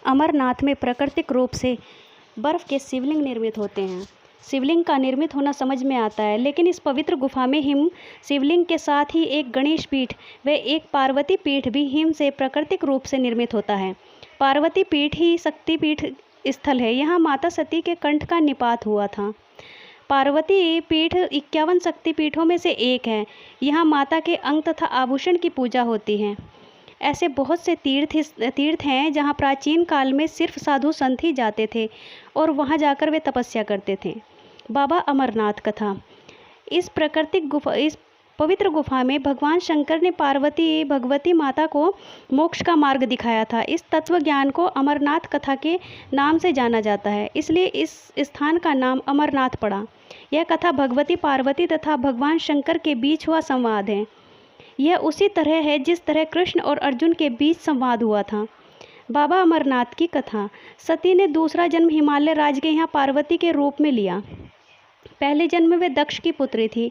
अमरनाथ में प्राकृतिक रूप से बर्फ के शिवलिंग निर्मित होते हैं। शिवलिंग का निर्मित होना समझ में आता है, लेकिन इस पवित्र गुफा में हिम शिवलिंग के साथ ही एक गणेश पीठ व एक पार्वती पीठ भी हिम से प्राकृतिक रूप से निर्मित होता है। पार्वती पीठ ही शक्तिपीठ स्थल है। यहाँ माता सती के कंठ का निपात हुआ था। पार्वती पीठ 51 शक्तिपीठों में से एक है। यहाँ माता के अंग तथा आभूषण की पूजा होती है। ऐसे बहुत से तीर्थ हैं जहाँ प्राचीन काल में सिर्फ साधु संत ही जाते थे और वहाँ जाकर वे तपस्या करते थे। बाबा अमरनाथ कथा। इस पवित्र गुफा में भगवान शंकर ने पार्वती भगवती माता को मोक्ष का मार्ग दिखाया था। इस तत्व ज्ञान को अमरनाथ कथा के नाम से जाना जाता है, इसलिए इस स्थान का नाम अमरनाथ पड़ा। यह कथा भगवती पार्वती तथा भगवान शंकर के बीच हुआ संवाद है। यह उसी तरह है जिस तरह कृष्ण और अर्जुन के बीच संवाद हुआ था। बाबा अमरनाथ की कथा। सती ने दूसरा जन्म हिमालय राज्य के यहाँ पार्वती के रूप में लिया। पहले जन्म में वे दक्ष की पुत्री थी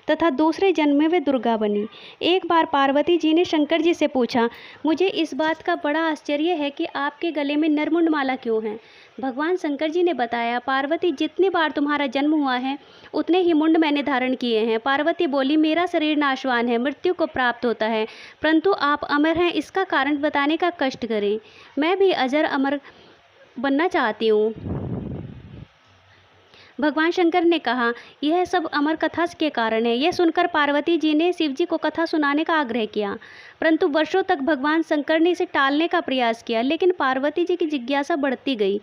तथा दूसरे जन्म में वे दुर्गा बनी। एक बार पार्वती जी ने शंकर जी से पूछा, मुझे इस बात का बड़ा आश्चर्य है कि आपके गले में नरमुंड माला क्यों है। भगवान शंकर जी ने बताया, पार्वती जितनी बार तुम्हारा जन्म हुआ है उतने ही मुंड मैंने धारण किए हैं। पार्वती बोली, मेरा शरीर नाशवान है, मृत्यु को प्राप्त होता है, परंतु आप अमर हैं, इसका कारण बताने का कष्ट करें। मैं भी अजर अमर बनना चाहती हूँ। भगवान शंकर ने कहा, यह सब अमर कथा के कारण है। यह सुनकर पार्वती जी ने शिव जी को कथा सुनाने का आग्रह किया, परंतु वर्षों तक भगवान शंकर ने इसे टालने का प्रयास किया। लेकिन पार्वती जी की जिज्ञासा बढ़ती गई।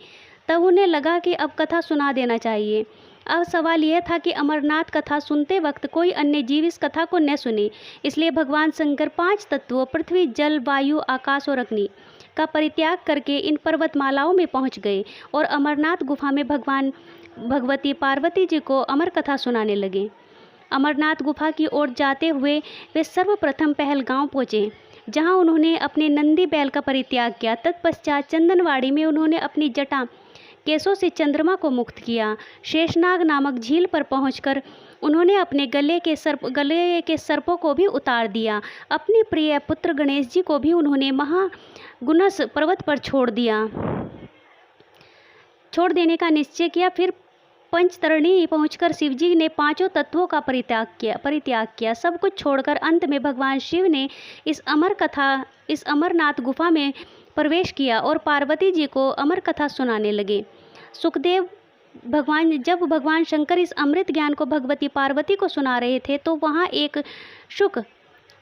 तब उन्हें लगा कि अब कथा सुना देना चाहिए। अब सवाल यह था कि अमरनाथ कथा सुनते वक्त कोई अन्य जीव इस कथा को न सुने। इसलिए भगवान शंकर 5 तत्वों पृथ्वी, जल, वायु, आकाश और अग्नि का परित्याग करके इन पर्वतमालाओं में पहुंच गए और अमरनाथ गुफा में भगवती पार्वती जी को अमर कथा सुनाने लगे। अमरनाथ गुफा की ओर जाते हुए वे सर्वप्रथम पहलगांव पहुँचे, जहां उन्होंने अपने नंदी बैल का परित्याग किया। तत्पश्चात चंदनवाड़ी में उन्होंने अपनी जटा केसों से चंद्रमा को मुक्त किया। शेषनाग नामक झील पर पहुंचकर उन्होंने अपने गले के सर्पों को भी उतार दिया। अपने प्रिय पुत्र गणेश जी को भी उन्होंने महागुनस पर्वत पर छोड़ देने का निश्चय किया। फिर पंचतरणी पहुंचकर शिवजी ने 5 तत्वों का परित्याग किया। सब कुछ छोड़कर अंत में भगवान शिव ने इस अमरनाथ गुफा में प्रवेश किया और पार्वती जी को अमर कथा सुनाने लगे। सुखदेव जब भगवान शंकर इस अमृत ज्ञान को भगवती पार्वती को सुना रहे थे तो वहाँ एक शुक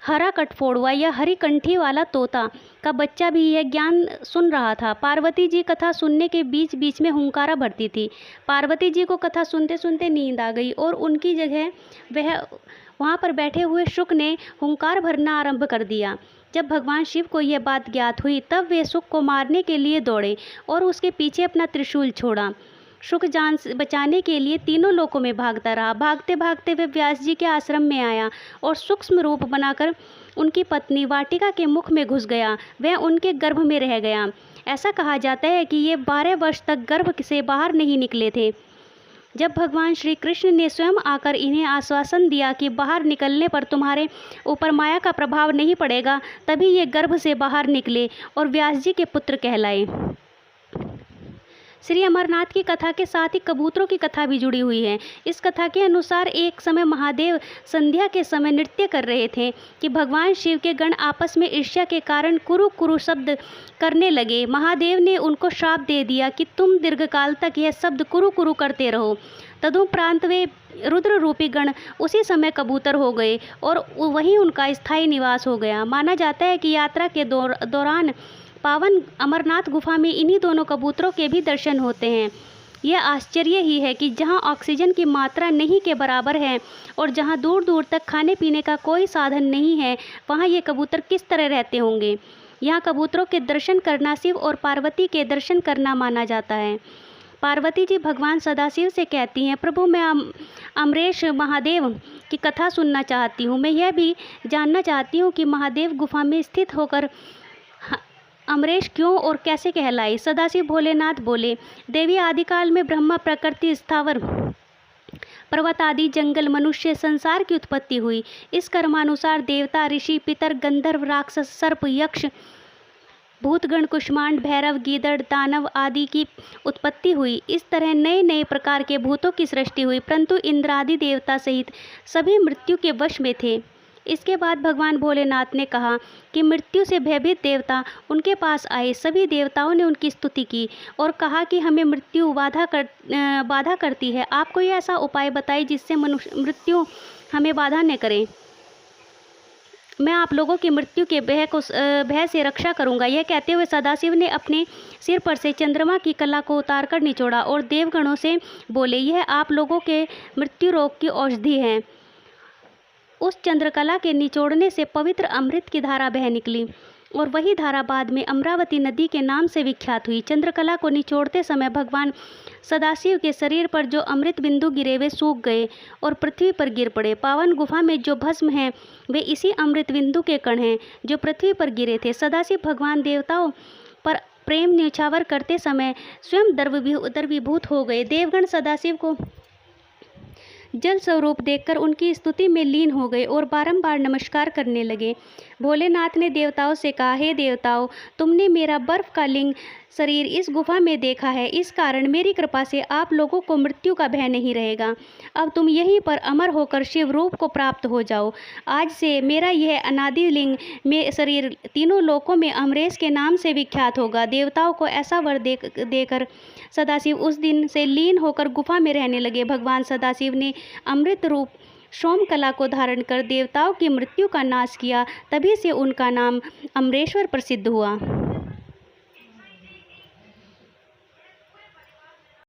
हरा कटफोड़ुआ या हरी कंठी वाला तोता का बच्चा भी यह ज्ञान सुन रहा था। पार्वती जी कथा सुनने के बीच बीच में हुंकारा भरती थी। पार्वती जी को कथा सुनते सुनते नींद आ गई और उनकी जगह वहाँ पर बैठे हुए शुक ने हुंकार भरना आरंभ कर दिया। जब भगवान शिव को यह बात ज्ञात हुई तब वे शुक को मारने के लिए दौड़े और उसके पीछे अपना त्रिशूल छोड़ा। शुक जान बचाने के लिए तीनों लोकों में भागता रहा। भागते भागते वे व्यास जी के आश्रम में आया और सूक्ष्म रूप बनाकर उनकी पत्नी वाटिका के मुख में घुस गया। वह उनके गर्भ में रह गया। ऐसा कहा जाता है कि ये 12 वर्ष तक गर्भ से बाहर नहीं निकले थे। जब भगवान श्री कृष्ण ने स्वयं आकर इन्हें आश्वासन दिया कि बाहर निकलने पर तुम्हारे ऊपर माया का प्रभाव नहीं पड़ेगा, तभी ये गर्भ से बाहर निकले और व्यास जी के पुत्र कहलाए। श्री अमरनाथ की कथा के साथ ही कबूतरों की कथा भी जुड़ी हुई है। इस कथा के अनुसार एक समय महादेव संध्या के समय नृत्य कर रहे थे कि भगवान शिव के गण आपस में ईर्ष्या के कारण कुरु कुरु शब्द करने लगे। महादेव ने उनको श्राप दे दिया कि तुम दीर्घकाल तक यह शब्द कुरु कुरु करते रहो। तदुपरांत वे रुद्र रूपी गण उसी समय कबूतर हो गए और वहीं उनका स्थायी निवास हो गया। माना जाता है कि यात्रा के दौरान पावन अमरनाथ गुफा में इन्हीं दोनों कबूतरों के भी दर्शन होते हैं। यह आश्चर्य ही है कि जहां ऑक्सीजन की मात्रा नहीं के बराबर है और जहां दूर दूर तक खाने पीने का कोई साधन नहीं है, वहां ये कबूतर किस तरह रहते होंगे। यहाँ कबूतरों के दर्शन करना शिव और पार्वती के दर्शन करना माना जाता है। पार्वती जी भगवान सदाशिव से कहती हैं, प्रभु मैं अमरेश महादेव की कथा सुनना चाहती हूँ। मैं यह भी जानना चाहती हूँ कि महादेव गुफा में स्थित होकर अमरेश क्यों और कैसे कहलाए। सदाशिव भोलेनाथ बोले, देवी आदिकाल में ब्रह्मा प्रकृति स्थावर पर्वत आदि जंगल मनुष्य संसार की उत्पत्ति हुई। इस कर्मानुसार देवता ऋषि पितर गंधर्व राक्षस सर्प यक्ष भूतगण, कुष्मांड, भैरव, गीदड़, दानव आदि की उत्पत्ति हुई। इस तरह नए नए प्रकार के भूतों की सृष्टि हुई, परंतु इंद्र आदि देवता सहित सभी मृत्यु के वश में थे। इसके बाद भगवान भोलेनाथ ने कहा कि मृत्यु से भयभीत देवता उनके पास आए। सभी देवताओं ने उनकी स्तुति की और कहा कि हमें मृत्यु बाधा करती है। आप कोई ऐसा उपाय बताइए जिससे मृत्यु हमें बाधा न करे। मैं आप लोगों की मृत्यु के भय से रक्षा करूंगा। यह कहते हुए सदाशिव ने अपने सिर पर से चंद्रमा की कला को उतारकर निचोड़ा और देवगणों से बोले, यह आप लोगों के मृत्यु रोग की औषधि है। उस चंद्रकला के निचोड़ने से पवित्र अमृत की धारा बह निकली और वही धारा बाद में अमरावती नदी के नाम से विख्यात हुई। चंद्रकला को निचोड़ते समय भगवान सदाशिव के शरीर पर जो अमृत बिंदु गिरे वे सूख गए और पृथ्वी पर गिर पड़े। पावन गुफा में जो भस्म हैं वे इसी अमृत बिंदु के कण हैं जो पृथ्वी पर गिरे थे। सदाशिव भगवान देवताओं पर प्रेम न्यौछावर करते समय स्वयं द्रवीभूत हो गए। देवगण सदाशिव को जल स्वरूप देखकर उनकी स्तुति में लीन हो गए और बारंबार नमस्कार करने लगे। भोलेनाथ ने देवताओं से कहा, हे देवताओं, तुमने मेरा बर्फ का लिंग शरीर इस गुफा में देखा है। इस कारण मेरी कृपा से आप लोगों को मृत्यु का भय नहीं रहेगा। अब तुम यहीं पर अमर होकर शिव रूप को प्राप्त हो जाओ। आज से मेरा यह अनादि लिंग में शरीर तीनों लोकों में अमरेश के नाम से विख्यात होगा। देवताओं को ऐसा वर देकर सदाशिव उस दिन से लीन होकर गुफा में रहने लगे। भगवान सदाशिव ने अमृत रूप सोमकला को धारण कर देवताओं की मृत्यु का नाश किया। तभी से उनका नाम अमरेश्वर प्रसिद्ध हुआ।